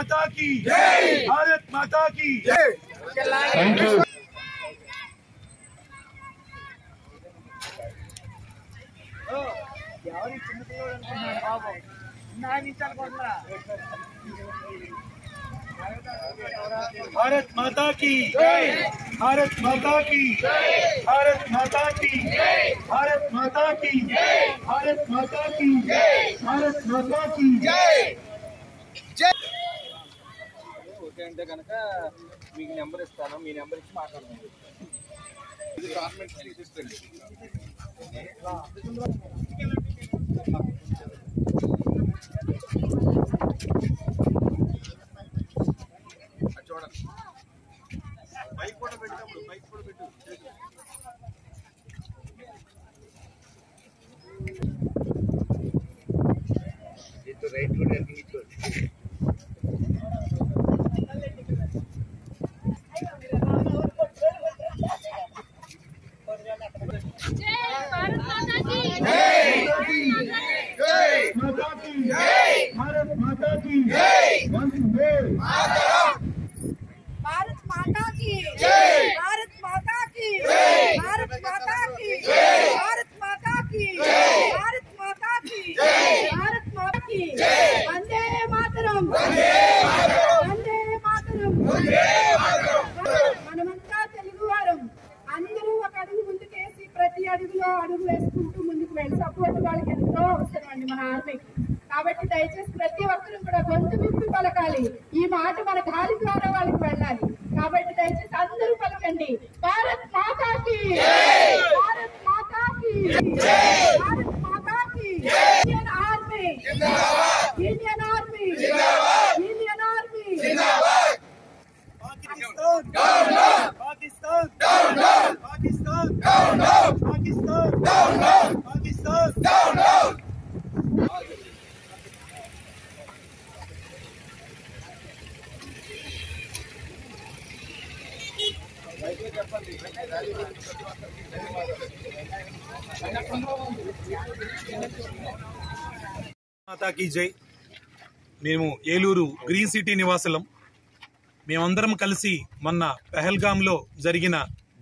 माता की जय, भारत माता की जय। Thank you. भारत माता की जय, भारत माता की जय, भारत माता की जय, भारत माता की जय, भारत माता की जय, भारत माता की जय। ఓకే అంటే కనుక మీకు నెంబర్ ఇస్తాను, మీ నెంబర్ ఇచ్చి మాట్లాడదాం. ఇది డాక్యుమెంట్స్ తీసిస్తుంది. చూడండి బైక్ కూడా పెట్టినప్పుడు బైక్ కూడా పెట్టు. ఇది రైట్ కూడా ఎక్కించుకోండి. भारत माता की जय, वंदे मातरम। भारत माता की जय, भारत माता की जय, भारत माता की जय, भारत माता की जय, भारत माता की जय, भारत माता की जय, वंदे मातरम, वंदे मातरम, वंदे मातरम, वंदे मातरम। మనమంతా తెలుగువారం అందరూ ఒక అడుగు ముందుకేసి ప్రతి అడుగులో అడుగు వేసుకుంటూ ముందుకు వెళ్ళి సపోర్ట్ వాళ్ళకి ఎంతో అవసరం అండి మన ఆర్మీకి. కాబట్టి దయచేసి ప్రతి ఒక్కరూ కూడా గొంతు విప్పి పలకాలి. ఈ మాట మన గాలి ద్వారా వాళ్ళకి వెళ్ళాలి. కాబట్టి దయచేసి అందరూ పలకండి, భారత్ మాతాకి భారత్ మాతాకి భారత్ మాతాకి Indian army Indian army Indian army Pakistan down down, Pakistan down down, Pakistan down down, Pakistan down down, Pakistan down down. Mata की जय। మేము ఏలూరు గ్రీన్ సిటీ నివాసులం. మేమందరం కలిసి మొన్న పెహల్గాంలో జరిగిన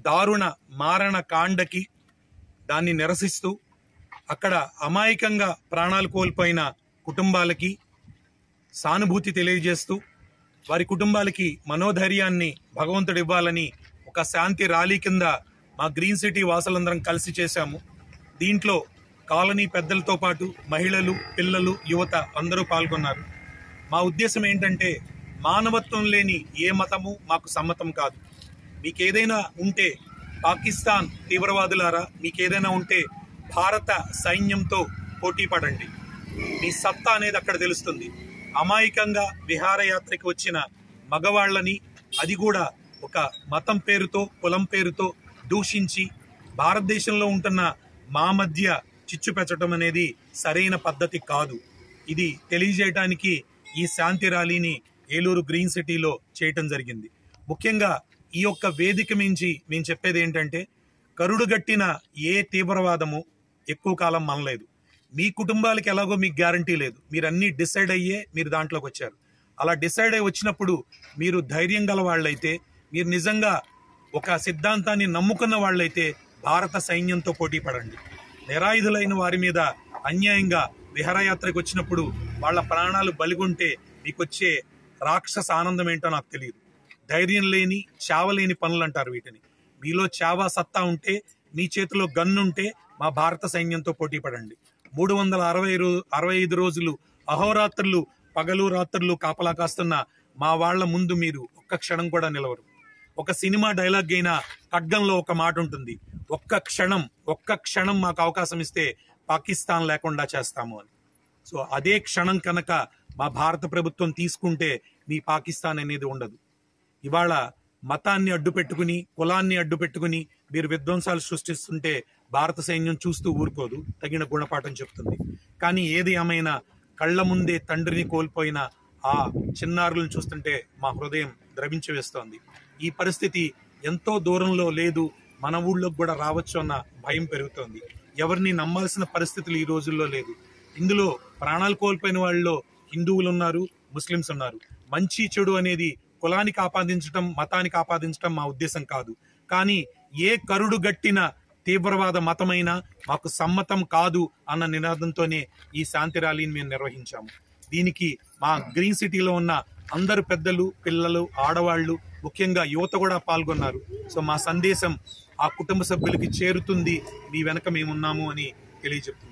దారుణ మారణ కాండకి దాన్ని నిరసిస్తూ అక్కడ అమాయకంగా ప్రాణాలు కోల్పోయిన కుటుంబాలకి సానుభూతి తెలియజేస్తూ వారి కుటుంబాలకి మనోధైర్యాన్ని భగవంతుడు ఇవ్వాలని ఒక శాంతి ర్యాలీ కింద మా గ్రీన్ సిటీ వాసులందరం కలిసి చేశాము. దీంట్లో కాలనీ పెద్దలతో పాటు మహిళలు, పిల్లలు, యువత అందరూ పాల్గొన్నారు. మా ఉద్దేశం ఏంటంటే మానవత్వం లేని ఏ మతము మాకు సమ్మతం కాదు. మీకేదైనా ఉంటే పాకిస్తాన్ తీవ్రవాదులారా, మీకేదైనా ఉంటే భారత సైన్యంతో పోటీ పడండి. మీ సత్తా అనేది అక్కడ తెలుస్తుంది. అమాయకంగా విహారయాత్రకి వచ్చిన మగవాళ్ళని, అది కూడా ఒక మతం పేరుతో, కులం పేరుతో దూషించి భారతదేశంలో ఉంటున్న మా మధ్య చిచ్చు పెంచడం అనేది సరైన పద్ధతి కాదు. ఇది తెలియజేయడానికి ఈ శాంతి ర్యాలీని ఏలూరు గ్రీన్ సిటీలో చేయటం జరిగింది. ముఖ్యంగా ఈ యొక్క వేదిక మించి మేము చెప్పేది ఏంటంటే, కరుడుగట్టిన ఏ తీవ్రవాదము ఎక్కువ కాలం మనలేదు. మీ కుటుంబాలకి ఎలాగో మీకు గ్యారంటీ లేదు. మీరు అన్నీ డిసైడ్ అయ్యే మీరు దాంట్లోకి వచ్చారు. అలా డిసైడ్ అయ్యి వచ్చినప్పుడు మీరు ధైర్యం గల వాళ్ళైతే, మీరు నిజంగా ఒక సిద్ధాంతాన్ని నమ్ముకున్న వాళ్ళైతే భారత సైన్యంతో పోటీ పడండి. నిరాయుధులైన వారి మీద అన్యాయంగా విహారయాత్రకు వచ్చినప్పుడు వాళ్ళ ప్రాణాలు బలిగొంటే మీకు వచ్చే రాక్షస ఆనందం ఏంటో నాకు తెలియదు. ధైర్యం లేని, చావలేని పనులు అంటారు వీటిని. మీలో చావా సత్తా ఉంటే, మీ చేతిలో గన్నుంటే మా భారత సైన్యంతో పోటీ పడండి. 365 రోజులు అహోరాత్రులు పగలు రాత్రులు కాపలా కాస్తున్న మా వాళ్ల ముందు మీరు ఒక్క క్షణం కూడా నిలవరు. ఒక సినిమా డైలాగ్ అయినా ఖడ్గంలో ఒక మాట ఉంటుంది, ఒక్క క్షణం మాకు అవకాశం ఇస్తే పాకిస్తాన్ లేకుండా చేస్తాము అని. సో అదే క్షణం కనుక మా భారత ప్రభుత్వం తీసుకుంటే మీ పాకిస్తాన్ అనేది ఉండదు. ఇవాళ మతాన్ని అడ్డు పెట్టుకుని, కులాన్ని అడ్డు పెట్టుకుని మీరు విధ్వంసాలు సృష్టిస్తుంటే భారత సైన్యం చూస్తూ ఊరుకోదు, తగిన గుణపాఠం చెప్తుంది. కానీ ఏది ఏమైనా కళ్ల ముందే తండ్రిని కోల్పోయిన ఆ చిన్నారులను చూస్తుంటే మా హృదయం ద్రవించి వేస్తోంది. ఈ పరిస్థితి ఎంతో దూరంలో లేదు, మన ఊళ్ళోకి కూడా రావచ్చు అన్న భయం పెరుగుతోంది. ఎవరిని నమ్మాల్సిన పరిస్థితులు ఈ రోజుల్లో లేదు. ఇందులో ప్రాణాలు కోల్పోయిన వాళ్ళలో హిందువులు ఉన్నారు, ముస్లిమ్స్ ఉన్నారు. మంచి చెడు అనేది కులానికి ఆపాదించడం, మతానికి ఆపాదించడం మా ఉద్దేశం కాదు. కానీ ఏ కరుడు గట్టిన తీవ్రవాద మతమైనా మాకు సమ్మతం కాదు అన్న నినాదంతోనే ఈ శాంతి ర్యాలీని మేము నిర్వహించాము. దీనికి మా గ్రీన్ సిటీలో ఉన్న అందరు పెద్దలు, పిల్లలు, ఆడవాళ్లు, ముఖ్యంగా యువత కూడా పాల్గొన్నారు. సో మా సందేశం ఆ కుటుంబ సభ్యులకి చేరుతుంది, మీ వెనక మేమున్నాము అని తెలియజెప్తున్నాం.